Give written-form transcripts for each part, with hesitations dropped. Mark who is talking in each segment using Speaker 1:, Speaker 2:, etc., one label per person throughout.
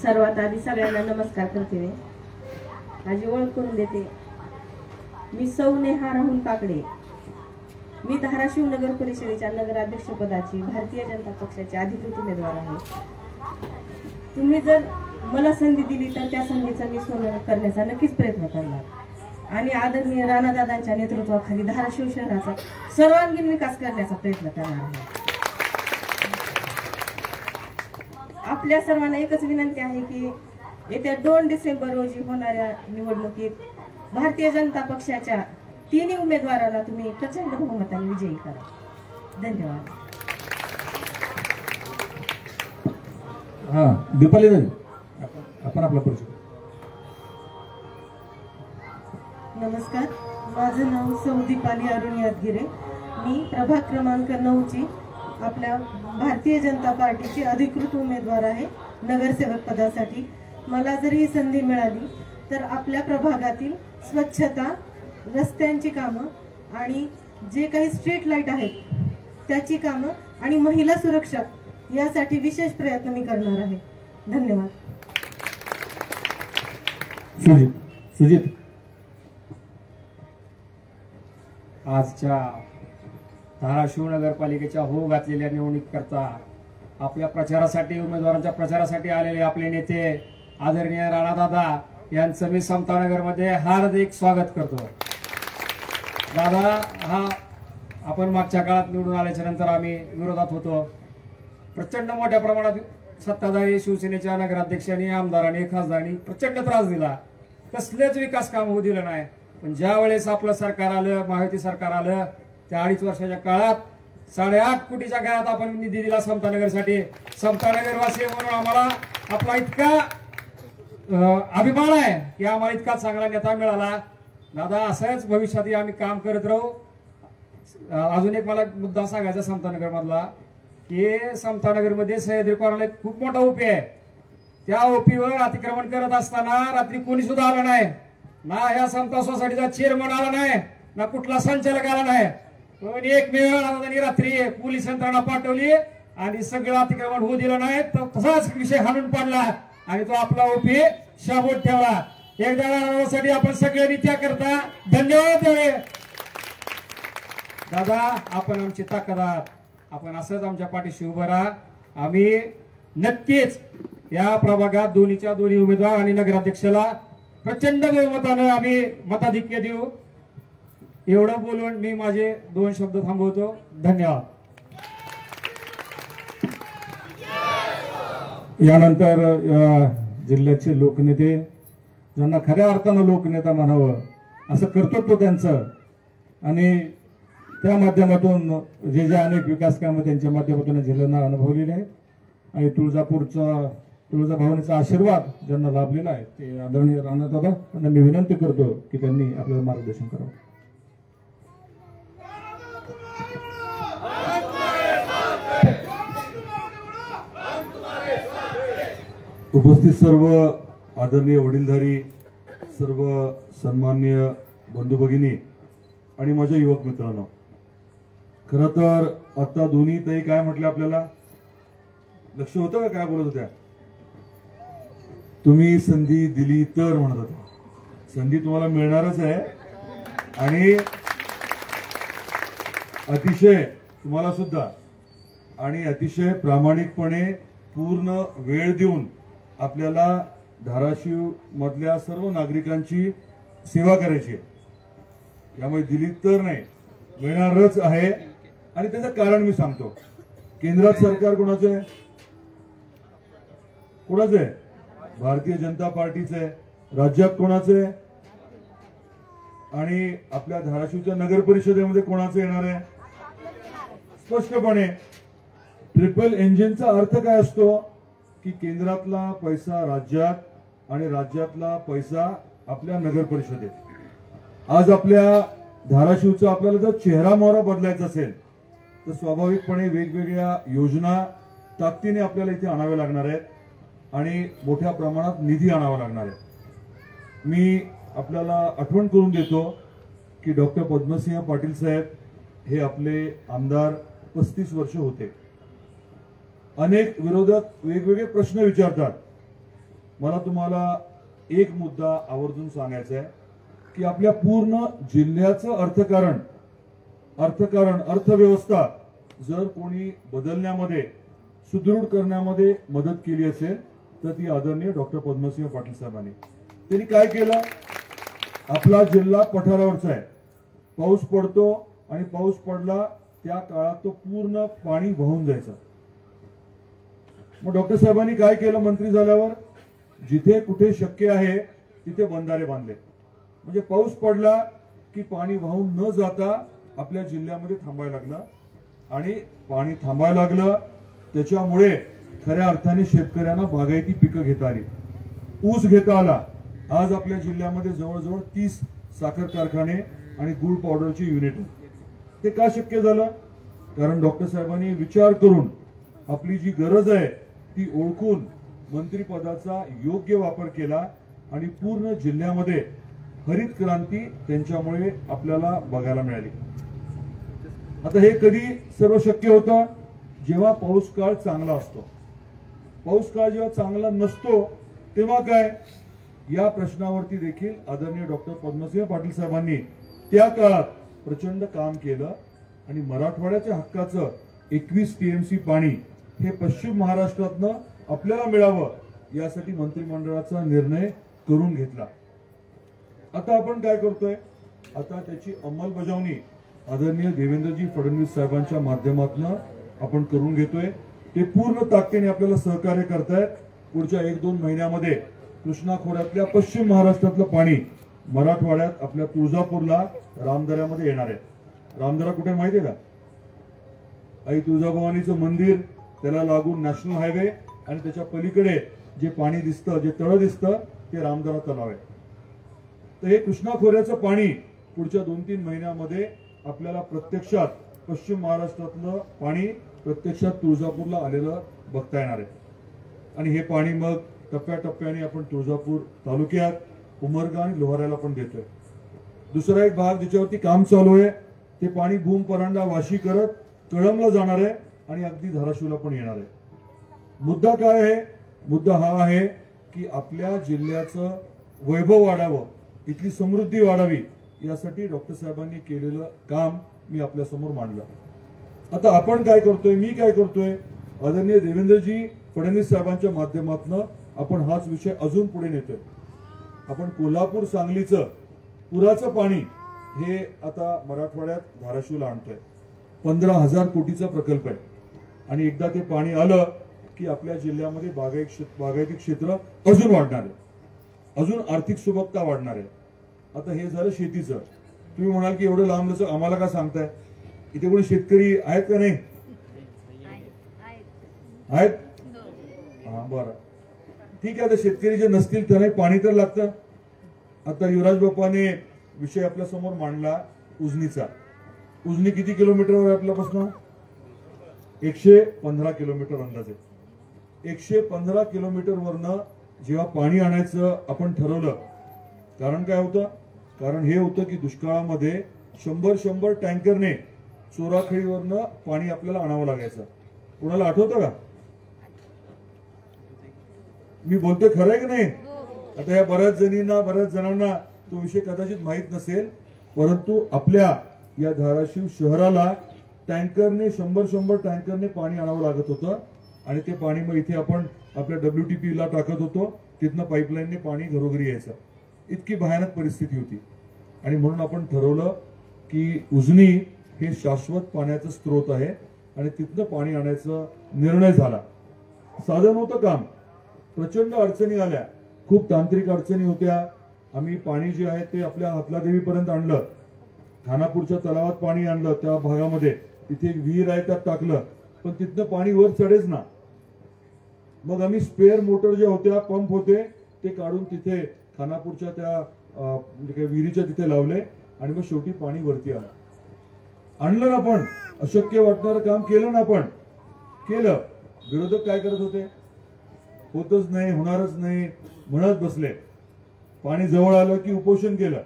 Speaker 1: सर्वात आधी सगळ्यांना नमस्कार करते मी. माझी ओळख करून देते. मी सौ नेहा राहुल काकडे. मी धाराशिव नगर परिषदेच्या नगराध्यक्षपदाची भारतीय जनता पक्षाची अधिकृत उमेदवार आहे. तुम्ही जर मला संधी दिली तर त्या संधीचा मी सोनं करण्याचा नक्कीच प्रयत्न करणार आणि आदरणीय राणादादांच्या नेतृत्वाखाली धाराशिव शहराचा सर्वांगीण विकास करण्याचा प्रयत्न करणार आहे. आपल्या सर्वांना एकच विनंती आहे की येत्या 2 डिसेंबर रोजी होणाऱ्या निवडणुकीत भारतीय जनता पक्षाच्या 3 उमेदवारांना तुम्ही प्रचंड बहुमताने विजयी करा. धन्यवाद.
Speaker 2: दीपाली आपण आपला परिचय.
Speaker 1: नमस्कार, माझं नाव सौ दीपाली अरुण यादगिरे. मी प्रभाग क्रमांक 9 ची आपल्या भारतीय जनता पार्टीची अधिकृत उमेदवार आहे नगरसेवक पदासाठी. मला जर ही संधी मिळाली तर आपल्या प्रभागातील स्वच्छता, रस्त्यांची कामं आणि जे काही स्ट्रीट लाईट आहेत त्याची कामं आणि महिला सुरक्षा यासाठी विशेष प्रयत्न मी करणार आहे. धन्यवाद.
Speaker 2: सुजित,
Speaker 3: आजच्या धाराशिव नगरपालिकेच्या हो घातलेल्या निवडणुकीकरता आपल्या प्रचारासाठी, उमेदवारांच्या प्रचारासाठी आलेले आपले नेते आदरणीय राणादादा यांचं मी समतानगरमध्ये हार्दिक स्वागत करतो. दादा, हा आपण मागच्या काळात निवडून आल्याच्या नंतर आम्ही विरोधात होतो. प्रचंड मोठ्या प्रमाणात सत्ताधारी शिवसेनेच्या नगराध्यक्षांनी, आमदारांनी, खासदारांनी प्रचंड त्रास दिला. कसलेच विकास काम होऊ दिलं नाही. पण ज्या वेळेस आपलं सरकार आलं, महायुती सरकार आलं, त्या 2.5 वर्षाच्या काळात 8.5 कोटीच्या घरात आपण निधी दिला समतानगरसाठी. समतानगरवासी म्हणून आम्हाला आपला इतका अभिमान आहे की आम्हाला इतका चांगला नेता मिळाला. दादा, असंच भविष्यातही आम्ही काम करत राहू. अजून एक मला मुद्दा सांगायचा समतानगर मधला की समतानगरमध्ये सह्याद्री कॉर्नरला खूप मोठा ओपी आहे. त्या ओपीवर अतिक्रमण करत असताना रात्री कोणी सुद्धा आलं नाही. ना या समता सोसायटीचा चेअरमन आला नाही, ना कुठला संचालक आला नाही. पण एकमेव रात्री पोलीस यंत्रणा पाठवली आणि सगळं अतिक्रमण होऊ दिलं नाही. तर तसाच विषय हाणून पाडला आणि तो आपला ओपी शाबूत ठेवला. एकदा आपण सगळ्यांनी त्या करता धन्यवाद द्यावे. दादा, आपण आमची ताकद आहात. आपण असंच आमच्या पाठीशी उभं राहा. आम्ही नक्कीच या प्रभागात दोन्हीच्या दोन्ही उमेदवार आणि नगराध्यक्षाला प्रचंड बहुमतानं आम्ही मताधिक्य देऊ. एवढं बोलून मी माझे 2 शब्द थांबवतो. धन्यवाद.
Speaker 2: यानंतर जिल्ह्याचे लोकनेते, ज्यांना खऱ्या अर्थानं लोकनेता म्हणावं असं कर्तृत्व त्यांचं आणि त्या माध्यमातून जे जे अनेक विकास कामं त्यांच्या माध्यमातून जिल्ह्यांना अनुभवलेले आहेत आणि तुळजाभवानीचा आशीर्वाद ज्यांना लाभलेला आहे ते आदरणीय राणादादा यांना मी विनंती करतो की त्यांनी आपल्याला मार्गदर्शन करावं. उपस्थित सर्व आदरणीय वडीलधारी, सर्व सन्माननीय बंधू भगिनी आणि माझ्या युवक मित्रांनो, खरं तर आता दोन्ही ताई काय म्हटलं, आपल्याला लक्ष होतं का काय बोलत होत्या? तुम्ही संधी दिली तर म्हणत होता. संधी तुम्हाला मिळणारच आहे आणि अतिशय तुम्हाला सुद्धा आणि अतिशय प्रामाणिकपणे पूर्ण वेळ देऊन आपल्याला धाराशिव मधल्या सर्व नागरिकांची सेवा करायची आहे. यामुळे दिली तर नाही, मिळणारच आहे. आणि त्याचं कारण मी सांगतो. केंद्रात सरकार कोणाचं आहे? कोणाचं आहे? भारतीय जनता पार्टीचं आहे. राज्यात कोणाचं आहे? आणि आपल्या धाराशिवच्या नगर परिषदेमध्ये कोणाचं येणार आहे? स्पष्टपणे ट्रिपल इंजिनचा अर्थ काय असतो की केंद्रातला पैसा राज्यात आणि राज्यातला पैसा आपल्या नगर परिषदेत. आज आपल्या धाराशिवचा आपल्याला जर चेहरा मोहरा बदलायचा असेल तर स्वाभाविकपणे वेगवेगळ्या योजना ताकदीने आपल्याला इथे आणाव्या लागणार आहेत आणि मोठ्या प्रमाणात निधी आणावा लागणार आहे. मी आपल्याला आठवण करून देतो की डॉक्टर पद्मसिंह पाटील साहेब हे आपले आमदार 35 वर्ष होते. अनेक विरोधक वेगवेगळे प्रश्न विचारतात मला तुम्हाला एक मुद्दा आवर्जून सांगायचा आहे की आपल्या पूर्ण जिल्ह्याचं अर्थव्यवस्था जर कोणी बदलण्यामध्ये, सुदृढ करण्यामध्ये मदत केली असेल तर ती आदरणीय डॉक्टर पद्मसिंह पाटील साहेबांनी. त्यांनी काय केलं? आपला जिल्हा पठारावरचा आहे, पाऊस पडतो आणि पाऊस पडला त्या काळात तो पूर्ण पाणी वाहून जायचं. मग डॉक्टर साहेबांनी काय केलं? मंत्री झाल्यावर जिथे कुठे शक्य आहे तिथे बंधारे बांधले. म्हणजे पाऊस पडला की पाणी वाहून न जाता आपल्या जिल्ह्यामध्ये थांबायला लागलं. आणि पाणी थांबायला लागलं त्याच्यामुळे खऱ्या अर्थाने शेतकऱ्यांना बागायती पिकं घेता आली, ऊस घेता आला. आज आपल्या जिल्ह्यामध्ये जवळजवळ 30 साखर कारखाने आणि गुळ पावडरची युनिट. ते का शक्य झालं? कारण डॉक्टर साहेबांनी विचार करून आपली जी गरज आहे ती ओळखून मंत्रिपदाचा योग्य वापर केला आणि पूर्ण जिल्ह्यामध्ये हरित क्रांती त्यांच्यामुळे आपल्याला बघायला मिळाली. आता हे कधी सर्व शक्य होतं? जेव्हा पाऊस काळ चांगला असतो. पाऊस काळ जेव्हा चांगला नसतो तेव्हा काय? या प्रश्नावरती देखील आदरणीय डॉक्टर पद्मसिंह पाटील साहेबांनी त्या काळात प्रचंड काम केलं आणि मराठवाड्याच्या हक्काचं 21 टीएमसी पाणी हे पश्चिम महाराष्ट्रातनं आपल्याला मिळावं यासाठी मंत्रिमंडळाचा निर्णय करून घेतला. आता आपण काय करतोय? आता त्याची अंमलबजावणी आदरणीय देवेंद्रजी फडणवीस साहेबांच्या माध्यमातून आपण करून घेतोय. ते पूर्ण ताकदीने आपल्याला सहकार्य करतायत. पुढच्या 1-2 महिन्यामध्ये कृष्णा खोऱ्यातल्या पश्चिम महाराष्ट्रातलं पाणी मराठवाड्यात आपल्या तुळजापूरला रामदऱ्यामध्ये येणार आहे. रामदरा कुठे माहितीये का? आई तुळजाभवानीचं मंदिर, त्याला लागून नॅशनल हायवे आणि त्याच्या पलीकडे जे पाणी दिसतं, जे तळ दिसतं ते रामदरा तलाव आहे. तर हे कृष्णा खोऱ्याचं पाणी पुढच्या 2-3 महिन्यामध्ये आपल्याला प्रत्यक्षात पश्चिम महाराष्ट्रातलं पाणी प्रत्यक्षात तुळजापूरला आलेलं बघता येणार आहे. आणि हे पाणी मग टप्प्याटप्प्याने आपण तुळजापूर तालुक्यात, उमरगा आणि लोहाऱ्याला पण देतोय. दुसरा एक भाग ज्याच्यावरती काम चालू आहे ते पाणी भूम, परांडा, वाशी करत कळंबला जाणार आहे आणि अगदी धाराशिवला पण येणार आहे. मुद्दा काय आहे? मुद्दा हा आहे की आपल्या जिल्ह्याचं वैभव वाढावं, इथली समृद्धी वाढावी यासाठी डॉक्टर साहेबांनी केलेलं काम मी आपल्या समोर मांडलं. आता आपण काय करतोय? मी काय करतोय? आदरणीय देवेंद्रजी फडणवीस साहेबांच्या माध्यमातून आपण हाच विषय अजून पुढे नेतोय. आपण कोल्हापूर, सांगलीचं पुराचं पाणी हे आता मराठवाड्यात धाराशिवला आणतोय. 15,000 कोटीचा प्रकल्प आहे आणि एकदा ते पाणी आलं की आपल्या जिल्ह्यामध्ये बागायती क्षेत्र अजून वाढणार आहे, अजून आर्थिक सुबत्ता वाढणार आहे. आता हे झालं शेतीचं. तुम्ही म्हणाल की एवढं लांब लचक आम्हाला का सांगताय? इथे कोणी शेतकरी आहेत का नाही? आहेत? हा, बरं, ठीक आहे. आता शेतकरी जे नसतील त्यांना पाणी तर लागतं. आता युवराज बाप्पाने विषय आपल्या समोर मांडला उजनीचा. उजनी किती किलोमीटरवर आहे आपल्यापासून? 115 किलोमीटर अंदाजे. 115 किलोमीटरवरनं जेव्हा पाणी आणायचं आपण ठरवलं, कारण काय होतं? कारण हे होतं की दुष्काळामध्ये 100 टँकरने चोराखळीवरनं पाणी आपल्याला आणावं लागायचं. कोणाला आठवतं का? मी बोलतोय खरं आहे की नाही? आता या बऱ्याच जणांना तो विषय कदाचित माहीत नसेल, परंतु आपल्या या धाराशिव शहराला टँकरने 100 टँकरने पाणी आणावं लागत होतं आणि ते पाणी मग इथे आपण आपल्या WTP ला टाकत होतो. तिथनं पाईपलाईनने पाणी घरोघरी यायचं. इतकी भयानक परिस्थिती होती आणि म्हणून आपण ठरवलं की उजनी हे शाश्वत पाण्याचं स्रोत आहे आणि तिथनं पाणी आणायचा निर्णय झाला. साधं नव्हतं काम, प्रचंड अडचणी आल्या, खूप तांत्रिक अडचणी होत्या. आम्ही पाणी जे आहे ते आपल्या हातलादेवीपर्यंत आणलं, खानापूरच्या तलावात पाणी आणलं, त्या भागामध्ये तिथे एक विहीर आहे त्यात टाकलं, पण तिथनं पाणी वर चढेच ना. मग आम्ही स्पेअर मोटर ज्या होत्या, पंप होते, ते काढून तिथे खानापूरच्या त्या विहिरीच्या तिथे लावले आणि मग शेवटी पाणी वरती आलं. आणलं ना आपण, अशक्य वाटणारं काम केलं ना आपण, केलं. विरोधक काय करत होते? होतच नाही, होणारच नाही म्हणत बसले. पाणी जवळ आलं की उपोषण केलं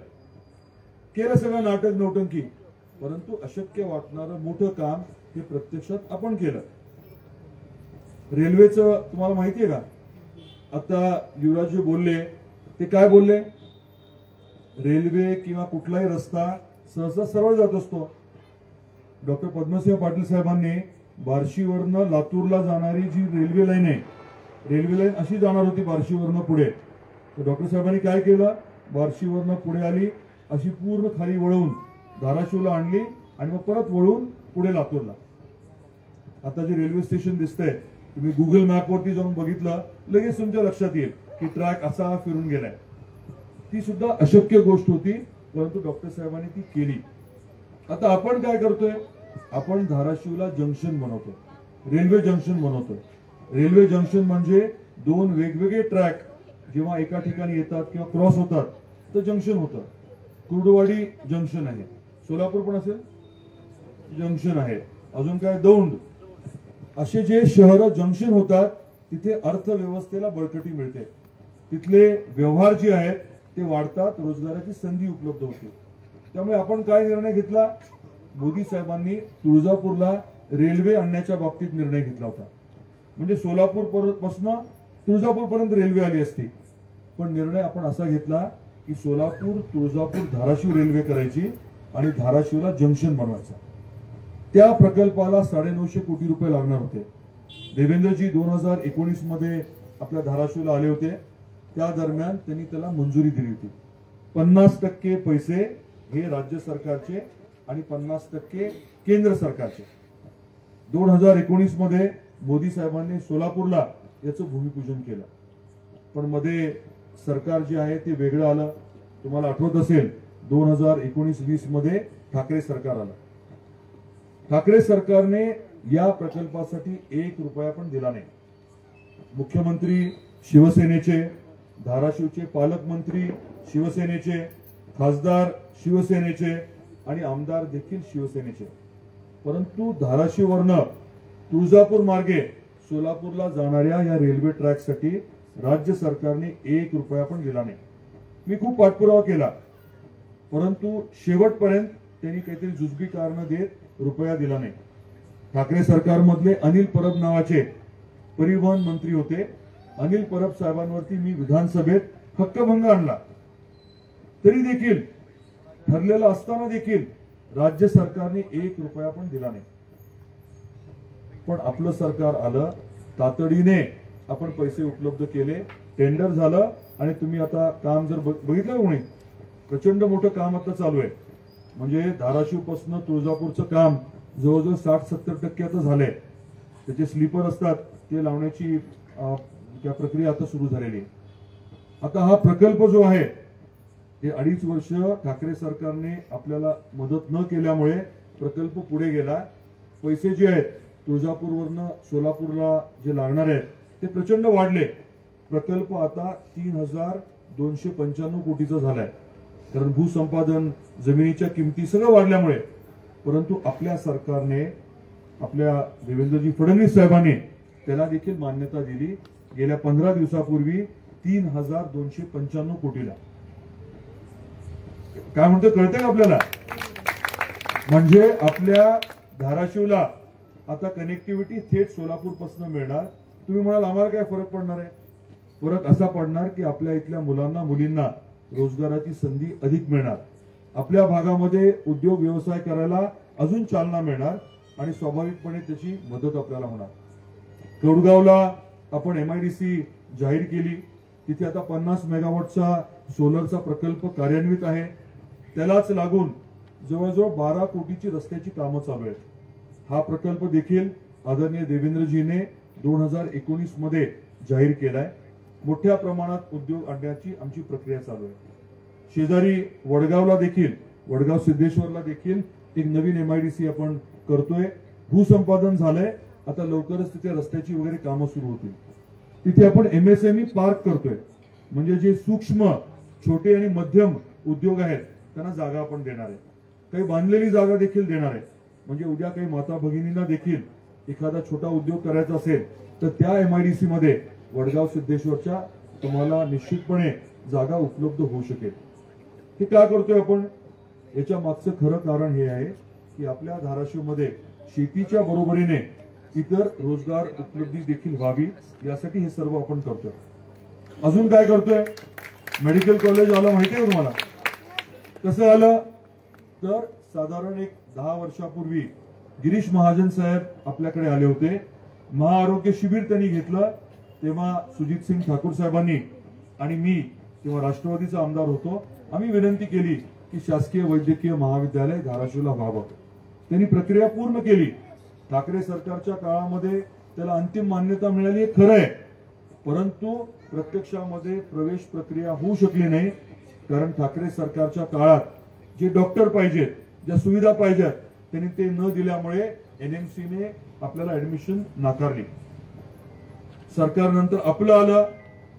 Speaker 2: सगळं नाटक नौटंकी, परंतु अशक्य वाटणारं मोठं काम हे प्रत्यक्षात आपण केलं. रेल्वेचं तुम्हाला माहितीये का? आता युवराज जे बोलले ते काय बोलले, रेल्वे किंवा कुठलाही रस्ता सहसा सरळ जात असतो. डॉक्टर पद्मसिंह पाटील साहेबांनी बार्शीवरनं लातूरला जाणारी जी रेल्वे लाईन आहे, रेल्वे लाईन अशी जाणार होती बार्शीवरनं पुढे, तर डॉक्टर साहेबांनी काय केलं, बार्शीवरनं पुढे आली अशी पूर्ण खाली वळवून धाराशिवला आणली आणि मग परत वळून पुढे लातूरला. आता जे रेल्वे स्टेशन दिसतंय, तुम्ही गुगल मॅपवरती जाऊन बघितलं लगेच तुमच्या लक्षात येईल की ट्रॅक असा फिरून गेलाय. ती सुद्धा अशक्य गोष्ट होती, परंतु डॉक्टर साहेबांनी ती केली. आता आपण काय करतोय, आपण धाराशिवला जंक्शन बनवतोय, रेल्वे जंक्शन बनवतोय. रेल्वे जंक्शन म्हणजे दोन वेगवेगळे ट्रॅक जेव्हा एका ठिकाणी येतात किंवा क्रॉस होतात तर जंक्शन होतं. कुर्डुवाडी जंक्शन आहे, सोलापूर पण असेल जंक्शन आहे, अजून काय दौंड, असे जे शहर जंक्शन होतात तिथे अर्थव्यवस्थेला बळकटी मिळते, तिथले व्यवहार जे आहेत ते वाढतात, रोजगाराची संधी उपलब्ध होते. त्यामुळे आपण काय निर्णय घेतला, मोदी साहेबांनी तुळजापूरला रेल्वे आणण्याच्या बाबतीत निर्णय घेतला होता. म्हणजे सोलापूर पासून तुळजापूर पर्यंत रेल्वे आली असती, पण निर्णय आपण असा घेतला की सोलापूर तुळजापूर धाराशिव रेल्वे करायची आणि धाराशिवला जंक्शन बनवायचं. त्या प्रकल्पाला 950 कोटी रुपये लागणार होते. देवेंद्रजी 2019 मध्ये आपल्या धाराशिवला आले होते, त्या दरम्यान त्यांनी त्याला मंजुरी दिली होती. 50% पैसे हे राज्य सरकारचे आणि 50% केंद्र सरकारचे. 2019 मध्ये मोदी साहेबांनी सोलापूरला याचं भूमिपूजन केलं, पण मध्ये सरकार जे आहे ते वेगळं आलं. तुम्हाला आठवत असेल 2019-20 मध्ये ठाकरे सरकार आलं. ठाकरे सरकारने या प्रकल्पासाठी 1 रुपया पण दिला नाही. मुख्यमंत्री शिवसेनेचे, धाराशिवचे पालकमंत्री शिवसेनेचे, खासदार शिवसेनेचे आणि आमदार देखील शिवसेनेचे, परंतु धाराशिववरनं तुळजापूर मार्गे सोलापूरला जाणाऱ्या या रेल्वे ट्रॅकसाठी राज्य सरकारने 1 रुपया पण दिला नाही. मी खूप पाठपुरावा केला, परंतु शेवटपर्यंत त्यांनी काहीतरी जुजबी कारण देत रुपया दिला नाही. ठाकरे सरकारमधले अनिल परब नावाचे परिवहन मंत्री होते. अनिल परब साहेबांवरती मी विधानसभेत हक्कभंग आणला, तरी देखील ठरलेलं असताना देखील राज्य सरकारने 1 रुपया पण दिला नाही. पण आपलं सरकार आलं, तातडीने आपण पैसे उपलब्ध केले, टेंडर झालं आणि तुम्ही आता काम जर बघितलं कोणी, प्रचंड मोठं काम आता चालू आहे. म्हणजे धाराशिव पासून तुळजापूरचं काम जवळजवळ 60-70% आता झालंय. त्याचे स्लीपर असतात ते लावण्याची त्या प्रक्रिया आता सुरू झालेली आहे. आता हा प्रकल्प जो आहे ते 2.5 वर्ष ठाकरे सरकारने आपल्याला मदत न केल्यामुळे प्रकल्प पुढे गेला. पैसे जे आहेत तुळजापूरवरनं सोलापूरला जे लागणार आहेत ते प्रचंड वाढले. प्रकल्प आता 3,295 कोटीचा झालाय, कारण भूसंपादन, जमिनीच्या किमती सगळं वाढल्यामुळे. परंतु आपल्या सरकारने, आपल्या देवेंद्रजी फडणवीस साहेबांनी त्याला देखील मान्यता दिली. गेल्या 15 दिवसापूर्वी 3,295 कोटीला. काय म्हणतो कळतंय का आपल्याला? म्हणजे आपल्या धाराशिवला आता कनेक्टिव्हिटी थेट सोलापूर पासून मिळणार. तुम्ही म्हणाल आम्हाला काय फरक पडणार आहे? फरक असा पडणार की आपल्या इथल्या मुलांना, मुलींना रोजगाराची संधी अधिक मिळणार, आपल्या भागामध्ये उद्योग व्यवसाय करायला अजून चालना मिळणार आणि स्वाभाविकपणे त्याची मदत आपल्याला होणार. कौडगावला आपण MIDC जाहीर केली, तिथे आता 50 मेगावॉटचा सोलरचा प्रकल्प कार्यान्वित आहे. त्यालाच लागून जवळजवळ 12 कोटीची रस्त्याची कामं चालू आहेत. हा प्रकल्प देखील आदरणीय देवेंद्रजीने 2019 मध्ये जाहीर केलाय. मोठ्या प्रमाणात उद्योग आणण्याची आमची प्रक्रिया चालू आहे. शेजारी वडगावला देखील, वडगाव सिद्धेश्वरला देखील एक नवीन MIDC आपण करतोय. भूसंपादन झालंय, आता लवकरच तिथे रस्त्याची वगैरे कामं सुरू होतील. तिथे आपण MSME पार्क करतोय, म्हणजे जे सूक्ष्म, छोटे आणि मध्यम उद्योग आहेत त्यांना जागा आपण देणार आहे. काही बांधलेली जागा देखील देणार आहे. म्हणजे उद्या काही माता भगिनींना देखील एखादा छोटा उद्योग करायचा असेल तर त्या MIDC मध्ये वडगाव सिद्धेश्वरच्या तुम्हाला निश्चितपणे जागा उपलब्ध होऊ शकेल. हे का करतोय आपण? याच्या मागचं खरं कारण हे आहे की आपल्या धाराशिवमध्ये शेतीच्या बरोबरीने इतर रोजगार उपलब्धी देखील व्हावी, यासाठी हे सर्व आपण करतोय. अजून काय करतोय? मेडिकल कॉलेज आलं माहिती आहे तुम्हाला? कसं आलं तर साधारण एक 10 वर्षापूर्वी गिरीश महाजन साहेब आपल्याकडे आले होते. महाआरोग्य शिबिर त्यांनी घेतलं. तेव्हा सुजित सिंग ठाकूर साहेबांनी आणि मी तेव्हा राष्ट्रवादीचा आमदार होतो, आम्ही विनंती केली की शासकीय वैद्यकीय महाविद्यालय धाराशिवला व्हावं. त्यांनी प्रक्रिया पूर्ण केली. ठाकरे सरकारच्या काळामध्ये त्याला अंतिम मान्यता मिळाली, हे खरं आहे. परंतु प्रत्यक्षामध्ये प्रवेश प्रक्रिया होऊ शकली नाही, कारण ठाकरे सरकारच्या काळात जे डॉक्टर पाहिजेत, ज्या सुविधा पाहिजेत, त्यांनी ते न दिल्यामुळे एनएमसीने आपल्याला ऍडमिशन नाकारली. सरकारनंतर आपलं आलं,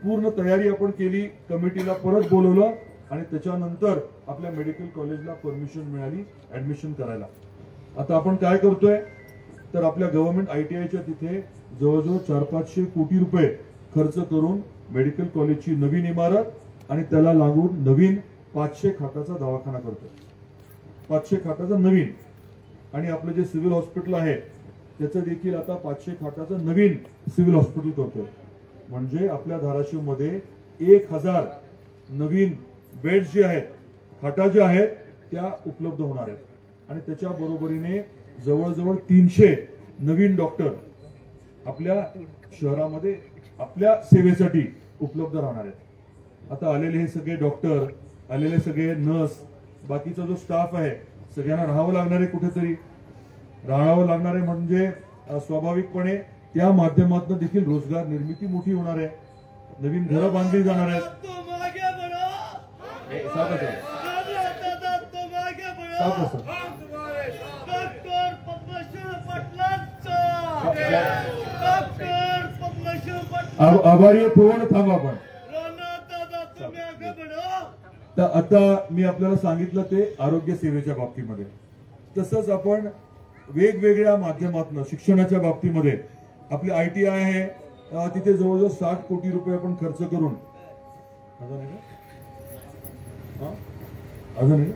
Speaker 2: पूर्ण तयारी आपण केली, कमिटीला परत बोलवलं आणि त्याच्यानंतर आपल्या मेडिकल कॉलेजला परमिशन मिळाली ऍडमिशन करायला. आता आपण काय करतोय तर आपल्या गव्हर्नमेंट आयटीआयच्या तिथे जवळजवळ 400-500 कोटी रुपये खर्च करून मेडिकल कॉलेजची नवीन इमारत आणि त्याला लागून नवीन 500 खाटाचा दवाखाना करतोय. 500 खाटाचा नवीन, आणि आपलं जे सिव्हिल हॉस्पिटल आहे त्याचं देखील आता 500 खाटाचं नवीन सिव्हिल हॉस्पिटल करतोय. म्हणजे आपल्या धाराशिवमध्ये 1000 नवीन बेड्स जे आहेत, खाटा ज्या आहेत त्या उपलब्ध होणार आहेत. आणि त्याच्या बरोबरीने जवळजवळ 300 नवीन डॉक्टर आपल्या शहरामध्ये आपल्या सेवेसाठी उपलब्ध राहणार आहेत. आता आलेले हे सगळे डॉक्टर, आलेले सगळे नर्स, बाकीचा जो स्टाफ आहे, सगळ्यांना राहावं लागणार आहे, कुठेतरी राहावं लागणार आहे. म्हणजे स्वाभाविकपणे त्या माध्यमातून देखील रोजगार निर्मिती मोठी होणार आहे, नवीन घरं बांधली जाणार आहेत. आभारी थोडं थांबा आपण. तर आता मी आपल्याला सांगितलं ते आरोग्य सेवेच्या बाबतीमध्ये. तसंच आपण वेगवेगळ्या माध्यमातून शिक्षणाच्या बाबतीमध्ये आपली आयटीआय आहे, तिथे जवळजवळ 60 कोटी रुपये आपण खर्च करून अजून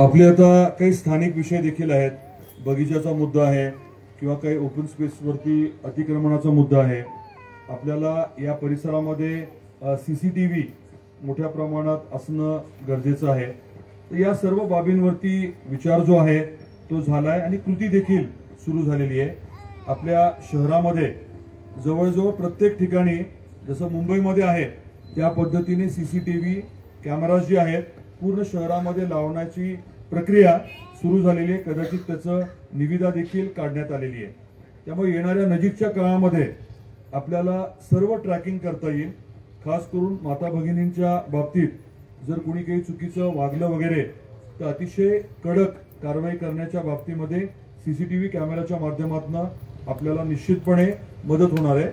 Speaker 2: आपले आता काही स्थानिक विषय देखील आहेत. बगीचाचा मुद्दा आहे किंवा काही ओपन स्पेसवरती अतिक्रमणाचा मुद्दा आहे. आपल्याला या परिसरामध्ये CCTV मोठ्या प्रमाणात असणं गरजेचं आहे. तर या सर्व बाबींवरती विचार जो आहे तो झालाय आणि कृती देखील सुरू झालेली आहे. आपल्या शहरामध्ये जवळजवळ प्रत्येक ठिकाणी जसं मुंबईमध्ये आहे त्या पद्धतीने CCTV कॅमेराज जे आहेत पूर्ण शहरामध्ये लावण्याची प्रक्रिया सुरू झालेली आहे. कदाचित त्याचं निविदा देखील काढण्यात आलेली आहे. त्यामुळे येणाऱ्या नजीकच्या काळामध्ये आपल्याला सर्व ट्रॅकिंग करता येईल. खास करून माता भगिनींच्या बाबतीत जर कोणी काही चुकीचं वागलं वगैरे तर अतिशय कडक कारवाई करण्याच्या बाबतीमध्ये CCTV कॅमेऱ्याच्या माध्यमातून आपल्याला निश्चितपणे मदत होणार आहे.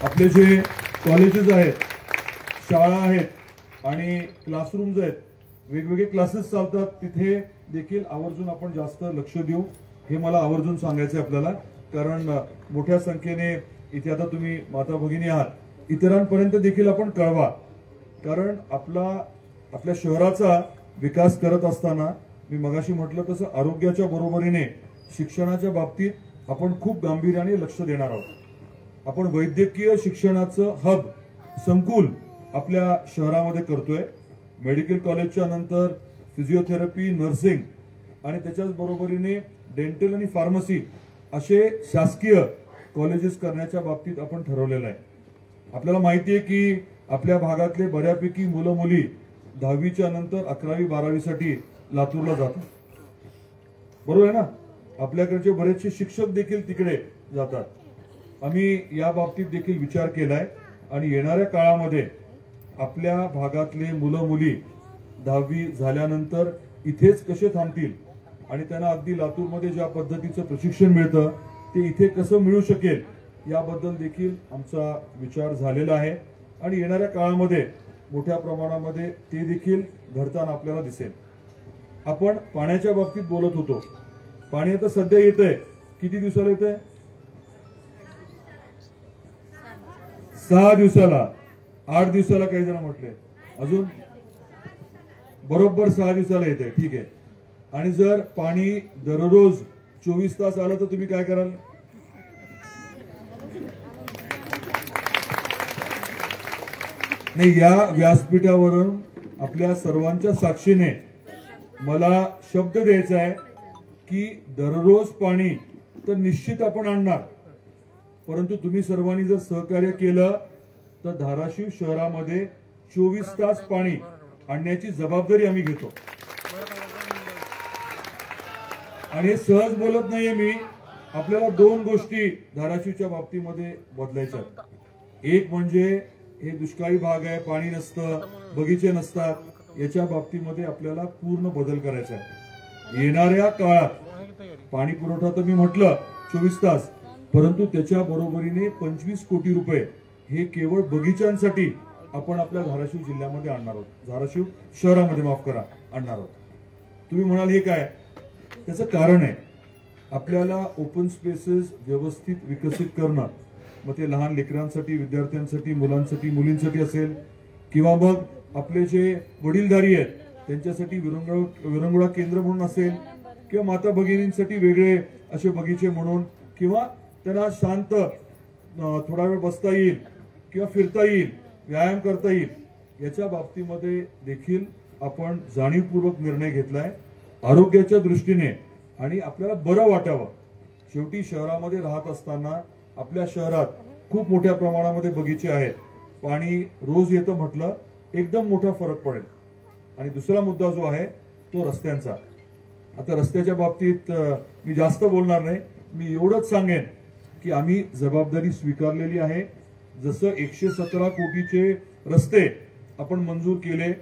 Speaker 2: आपले जे कॉलेजेस आहेत, शाळा आहेत आणि क्लासरूम्स आहेत, वेगवेगळे क्लासेस चालतात, तिथे देखील आवर्जून आपण जास्त लक्ष देऊ हे मला आवर्जून सांगायचं आहे आपल्याला. कारण मोठ्या संख्येने इथे आता तुम्ही माता भगिनी आहात, इतरांपर्यंत देखील आपण कळवा. कारण आपल्या शहराचा विकास करत असताना मी मगाशी म्हटलं तसं आरोग्याच्या बरोबरीने शिक्षणाच्या बाबतीत आपण खूप गांभीर्याने लक्ष देणार आहोत. आपण वैद्यकीय शिक्षणाचं हब संकुल आपल्या शहरामध्ये करतोय. मेडिकल कॉलेजच्या नंतर फिजिओथेरपी, नर्सिंग आणि त्याच्याच बरोबरीने डेंटल आणि फार्मसी असे शासकीय कॉलेजेस करण्याच्या बाबतीत आपण ठरवलेलं आहे. आपल्याला माहिती आहे की आपल्या भागातले बऱ्यापैकी मुलं मुली 10वीच्या नंतर 11वी 12वी साठी लातूरला जातात. बरोबर आहे ना? आपल्याकडचे बरेचसे शिक्षक देखील तिकडे जातात. आम्ही या बाबतीत देखील विचार केलाय आणि येणाऱ्या काळामध्ये आपल्या भागातले मुलं मुली 10वी झाल्यानंतर इथेच कसे थांबतील आणि त्यांना अगदी लातूरमध्ये ज्या पद्धतीचं प्रशिक्षण मिळतं ते इथे कसं मिळू शकेल याबद्दल देखील आमचा विचार झालेला आहे. आणि येणाऱ्या काळामध्ये मोठ्या प्रमाणामध्ये ते देखील घडताना आपल्याला दिसेल. आपण पाण्याच्या बाबतीत बोलत होतो. पाणी आता सध्या येतंय. किती दिवसाला येतंय? 6 दिवसाला, 8 दिवसाला काही जण म्हटले, अजून बरोबर 6 दिवसाला येतंय. ठीक आहे. आणि जर पाणी दररोज 24 तास आलं तर तुम्ही काय कराल? नाही, या व्यासपीठावरून आपल्या सर्वांच्या साक्षीने मला शब्द द्यायचा आहे की दररोज पाणी तर निश्चित आपण आणणार, परंतु तुम्ही सर्वांनी जर सहकार्य केलं तर धाराशिव शहरामध्ये 24 तास पाणी आणण्याची जबाबदारी आम्ही घेतो. आणि हे सहज बोलत नाहीये मी. आपल्याला 2 गोष्टी धाराशिवच्या बाबतीमध्ये बदलायच्या. एक म्हणजे हे दुष्काळी भाग आहे, पाणी नसतं, बगीचे नसतात, याच्या बाबतीमध्ये आपल्याला पूर्ण बदल करायचा आहे. येणाऱ्या काळात पाणी पुरवठा तर मी म्हटलं 24 तास, परंतु त्याच्या बरोबरीने 25 कोटी रुपये हे केवळ बगीचांसाठी आपण आपल्या धाराशिव जिल्ह्यामध्ये आणणार आहोत. धाराशिव शहरामध्ये माफ करा, आणणार आहोत. तुम्ही म्हणाल हे काय? त्याचं कारण आहे आपल्याला ओपन स्पेसेस व्यवस्थित विकसित करणं. मग ते लहान लेकरांसाठी, विद्यार्थ्यांसाठी, मुलांसाठी, मुलींसाठी असेल किंवा मग आपले जे वडीलधारी आहेत त्यांच्यासाठी विरंगुळा केंद्र म्हणून असेल किंवा माता भगिनींसाठी वेगळे असे बगीचे म्हणून, किंवा त्यांना शांत थोडा वेळ बसता येईल किंवा फिरता येईल, व्यायाम करता येईल, याच्या बाबतीमध्ये देखील आपण जाणीवपूर्वक निर्णय घेतलाय आरोग्याच्या दृष्टीने आणि आपल्याला बरं वाटावं. शेवटी शहरामध्ये राहत असताना आपल्या शहरात खूप मोठ्या प्रमाणामध्ये बगीचे आहेत. पाणी रोज येतं म्हटलं एकदम मोठा फरक पडेल. आणि दुसरा मुद्दा जो आहे तो रस्त्यांचा. आता रस्त्याच्या बाबतीत मी जास्त बोलणार नाही. मी एवढंच सांगेन की आम्ही जबाबदारी स्वीकारलेली आहे. जसं 117 कोटीचे रस्ते आपण मंजूर केले,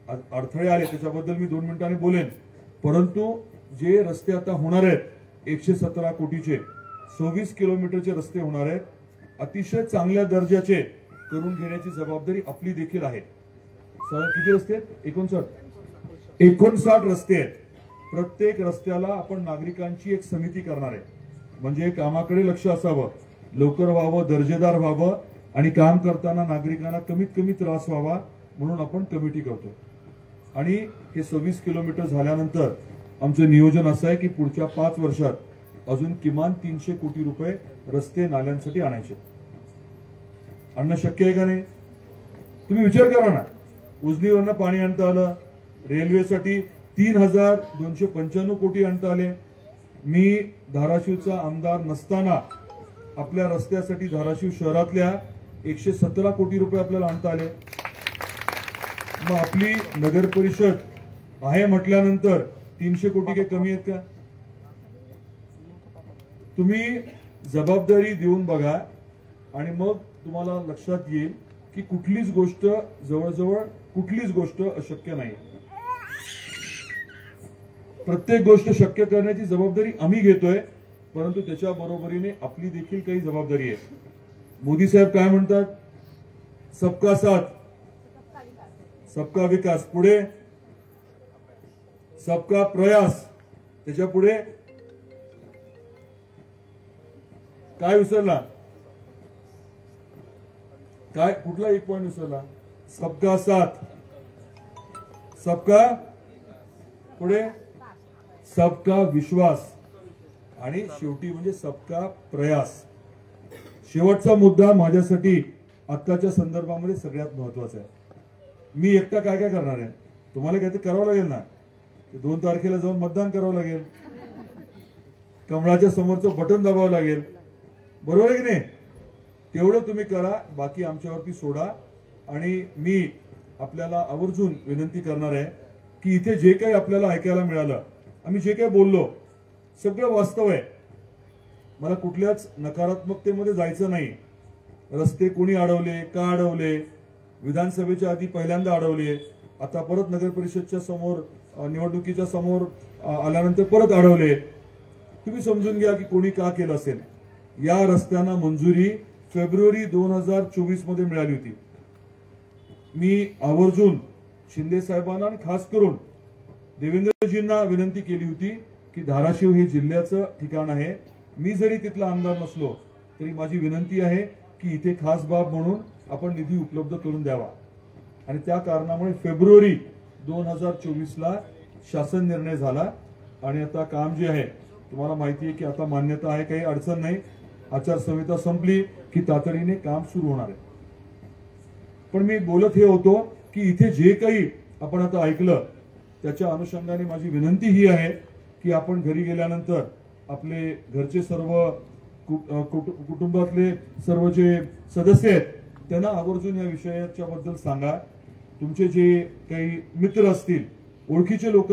Speaker 2: अडथळे आले त्याच्याबद्दल मी 2 मिनिटांनी बोलेन, परंतु जे रस्ते आता होणार आहेत 117 कोटीचे 26 किलोमीटरचे रस्ते होणार आहेत. अतिशय चांगल्या दर्जाचे करून घेण्याची जबाबदारी आपली देखील आहे. किती रस्ते आहेत? 59 रस्ते आहेत. प्रत्येक रस्त्याला आपण नागरिकांची एक समिती करणार आहे. म्हणजे कामाकडे लक्ष असावं, लवकर व्हावं, दर्जेदार व्हावं आणि काम करताना नागरिकांना कमीत कमी त्रास व्हावा म्हणून आपण कमिटी करतो. आणि हे 26 किलोमीटर झाल्यानंतर आमचं नियोजन असं आहे की पुढच्या 5 वर्षात अजून किमान 300 कोटी रुपये रस्ते नाल्यांसाठी आणायचे. आणणं शक्य आहे का नाही? तुम्ही विचार करा ना. उजनीवरनं पाणी आणता आलं, रेल्वेसाठी 3295 कोटी आणता आले. मी धाराशिवचा आमदार नसताना आपल्या रस्त्यासाठी धाराशिव शहरातल्या 117 कोटी रुपये आपल्याला आणता आले. मग आपली नगर परिषद आहे म्हटल्यानंतर 300 कोटी काही कमी आहेत का? तुम्ही जबाबदारी देऊन बघा आणि मग तुम्हाला लक्षात येईल की कुठलीच गोष्ट अशक्य नाही. प्रत्येक गोष्ट शक्य करण्याची जबाबदारी आम्ही घेतोय, परंतु त्याच्या बरोबरीने आपली देखील काही जबाबदारी आहे. मोदी साहेब काय म्हणतात? सबका साथ सबका विकास, पुढे सबका प्रयास, त्याच्या पुढे काय विसरला? काय कुठला एक पॉइंट विसरला? सबका साथ, सबका पुढे सबका विश्वास आणि शेवटी म्हणजे सबका प्रयास. शेवटचा मुद्दा माझ्यासाठी आत्ताच्या संदर्भामध्ये सगळ्यात महत्वाचा आहे. मी एकटा काय काय करणार आहे? तुम्हाला काहीतरी करावं लागेल ना. 2 तारखेला जाऊन मतदान करावं लागेल, कमळाच्या समोरचं बटन दाबावं लागेल, बरोबर आहे की नाही? तेवढं तुम्ही करा, बाकी आमच्यावरती सोडा. आणि मी आपल्याला आवर्जून विनंती करणार आहे की इथे जे काही आपल्याला ऐकायला मिळालं, आम्ही जे काही बोललो, सगळं वास्तव आहे. मला कुठल्याच नकारात्मकतेमध्ये जायचं नाही. रस्ते कोणी अडवले, का अडवले, विधानसभेच्या आधी पहिल्यांदा अडवले, आता परत नगर परिषदच्या समोर निवडणुकीच्या समोर आल्यानंतर परत अडवले. तुम्ही समजून घ्या की कोणी का केलं असेल. या रस्त्यांना मंजुरी फेब्रुवारी 2024 मध्ये मिळाली होती. मी आवर्जून शिंदे साहेबांना आणि खास करून देवेंद्रजींना विनंती केली होती की धाराशिव हे जिल्ह्याचं ठिकाण आहे. मी जरी तिथला आमदार नसलो तरी माझी विनंती आहे की इथे खास बाब म्हणून आपण निधी उपलब्ध करून द्यावा. आणि त्या कारणामुळे फेब्रुवारी 2024ला शासन निर्णय झाला. आणि आता काम जे आहे तुम्हाला माहिती आहे की आता मान्यता आहे, काही अडचण नाही. आचारसंहिता संपली की तातडीने काम सुरू होणार आहे. पण मी बोलत हे होतो की इथे जे काही आपण आता ऐकलं त्याच्या अनुषंगाने माझी विनंती ही आहे की आपण घरी गेल्यानंतर आपले घरचे सर्व कुटुंबातले सर्व जे सदस्य आहेत त्यांना आवर्जून या विषयाच्या बद्दल सांगा. तुमचे जे काही मित्र असतील, ओळखीचे लोक